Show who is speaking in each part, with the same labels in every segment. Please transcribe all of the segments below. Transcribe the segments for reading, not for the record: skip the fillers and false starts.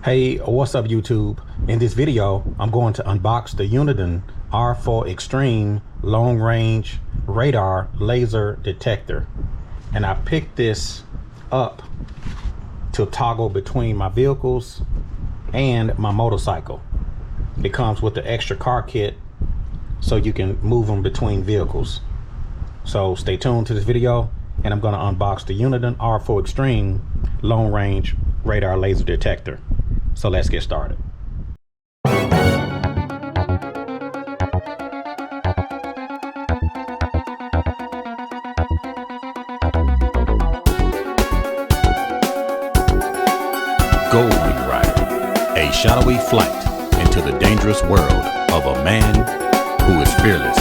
Speaker 1: Hey, what's up YouTube? In this video, I'm going to unbox the Uniden R4 Extreme Long Range Radar Laser Detector. And I picked this up to toggle between my vehicles and my motorcycle. It comes with the extra car kit so you can move them between vehicles. So stay tuned to this video and I'm going to unbox the Uniden R4 Extreme Long Range Radar Laser Detector. So let's get started.
Speaker 2: Gold Rider, a shadowy flight into the dangerous world of a man who is fearless.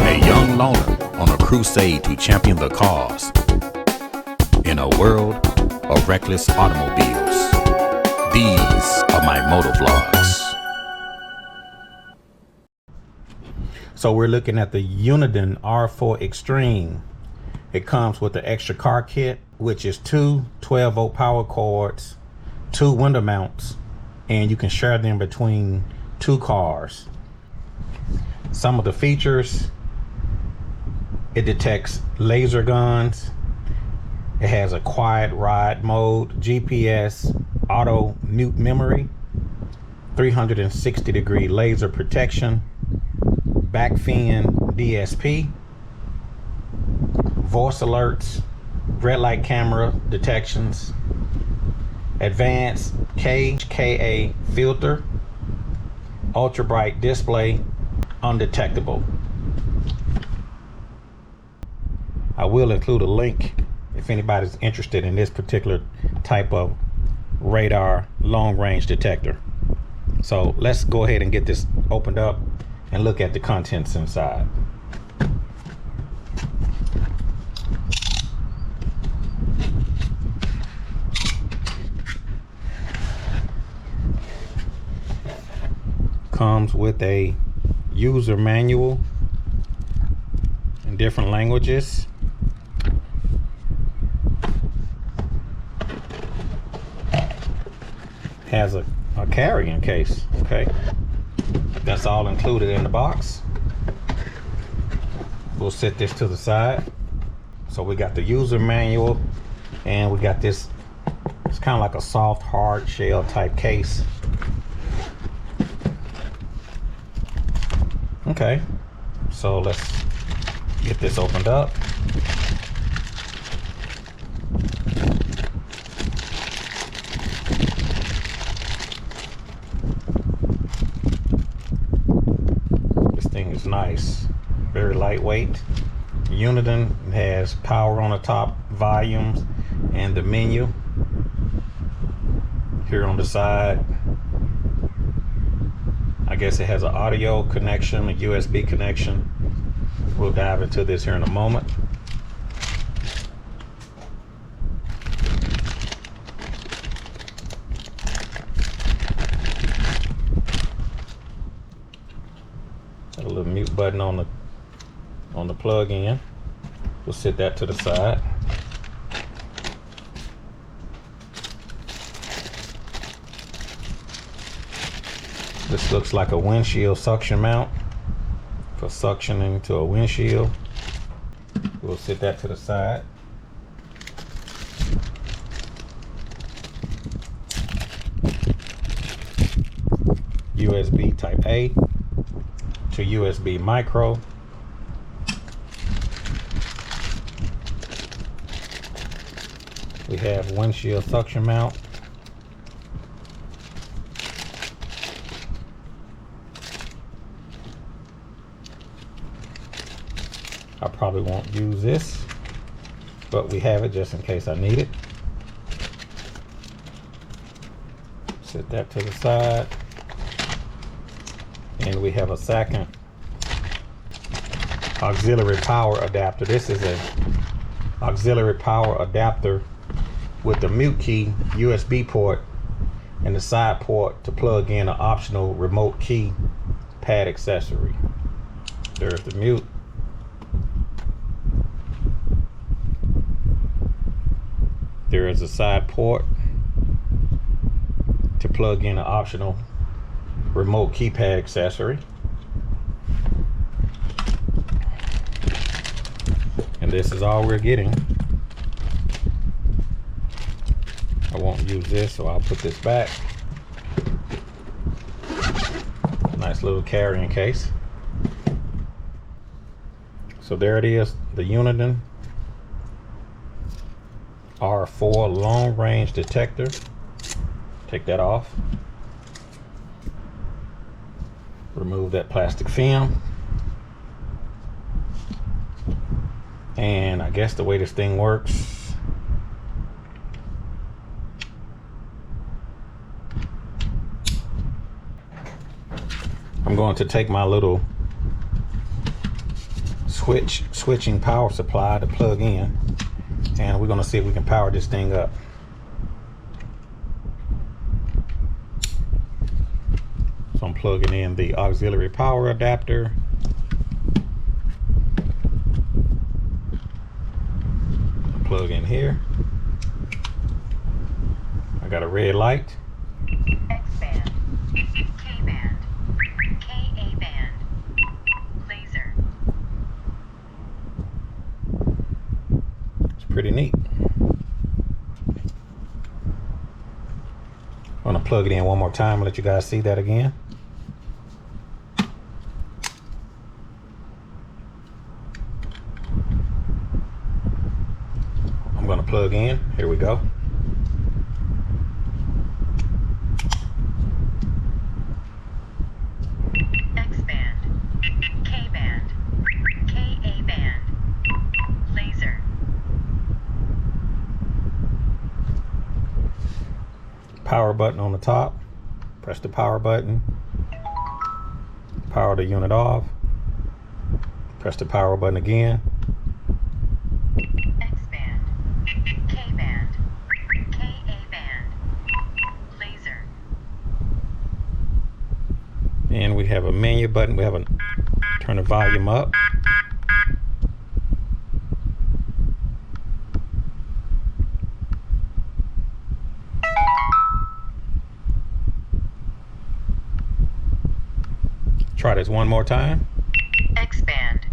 Speaker 2: A young loner on a crusade to champion the cause in a world of reckless automobiles. These are my motor vlogs.
Speaker 1: So we're looking at the Uniden R4 Extreme. It comes with the extra car kit, which is two 12-volt power cords, two window mounts, and you can share them between two cars. Some of the features: it detects laser guns. It has a quiet ride mode, GPS, auto mute memory, 360-degree laser protection, Blackfin DSP, voice alerts, red light camera detections, advanced KA filter, ultra bright display, undetectable. I will include a link if anybody's interested in this particular type of radar long range detector. So let's go ahead and get this opened up and look at the contents inside. Comes with a user manual in different languages. Has a carrying case. Okay, that's all included in the box. We'll set this to the side. So we got the user manual and we got this, it's kind of like a soft hard shell type case. Okay, so let's get this opened up. Is nice, very lightweight. Uniden has power on the top, volumes, and the menu here on the side. I guess it has an audio connection, a USB connection. We'll dive into this here in a moment. A little mute button on the plug in. We'll set that to the side. This looks like a windshield suction mount for suctioning to a windshield. We'll set that to the side. USB type A to USB micro. We have windshield suction mount. I probably won't use this, but we have it just in case I need it. Set that to the side. And we have a second auxiliary power adapter. This is a auxiliary power adapter with the mute key, USB port, and the side port to plug in an optional remote key pad accessory. There's the mute. There is a side port to plug in an optional remote keypad accessory. And this is all we're getting. I won't use this, so I'll put this back. Nice little carrying case. So there it is, the Uniden R4 long range detector. Take that off. Remove that plastic film. And I guess the way this thing works, I'm going to take my little switching power supply to plug in, and we're going to see if we can power this thing up. So I'm plugging in the auxiliary power adapter. Plug in here. I got a red light.
Speaker 3: X-band, K-band, Ka-band, laser.
Speaker 1: It's pretty neat. I'm gonna plug it in one more time and let you guys see that again. I'm gonna plug in. Here we go.
Speaker 3: X-band, K-band, Ka-band, laser.
Speaker 1: Power button on the top. Press the power button. Power the unit off. Press the power button again.
Speaker 3: X-band, K-band, Ka-band, laser.
Speaker 1: And we have a menu button. We have a turn the volume up. Try this one more time.
Speaker 3: X-band,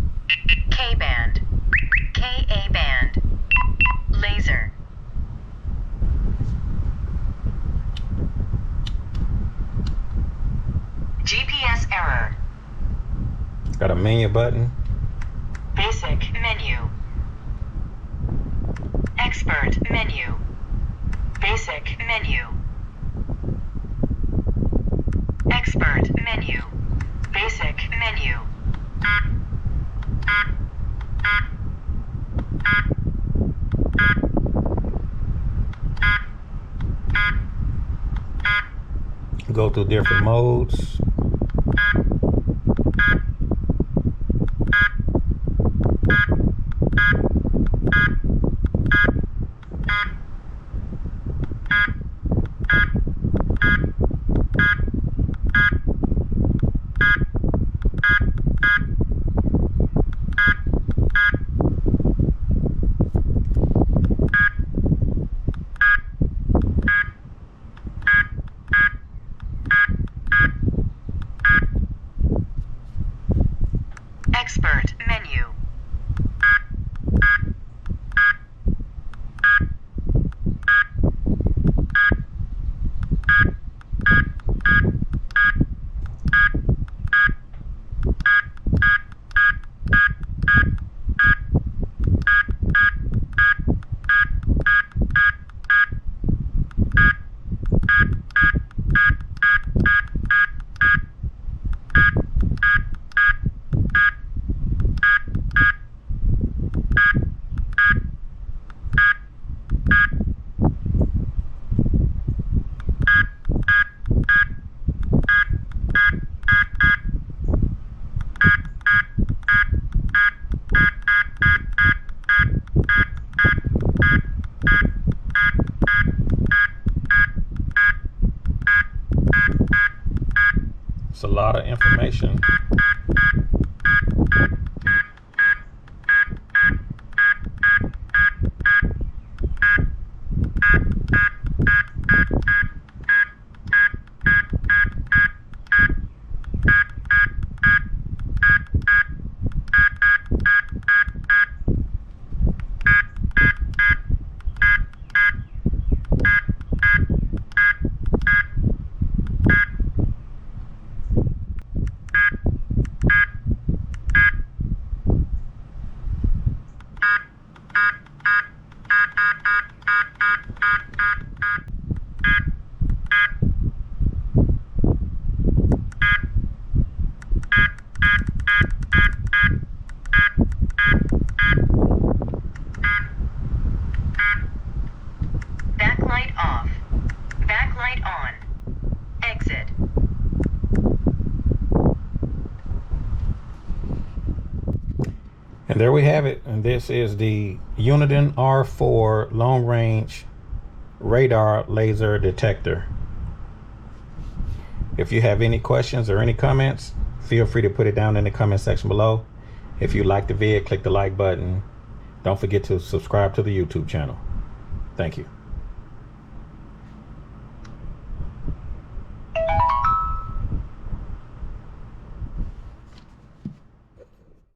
Speaker 3: K-band, Ka-band, laser. GPS error.
Speaker 1: Got a menu button.
Speaker 3: Basic menu. Expert menu. Basic menu. Expert menu. Basic menu.
Speaker 1: Go through different modes.
Speaker 3: Expert menu.
Speaker 1: It's a lot of information. And there we have it. And this is the Uniden R4 long range radar laser detector. If you have any questions or any comments, feel free to put it down in the comment section below. If you like the vid, click the like button. Don't forget to subscribe to the YouTube channel. Thank you.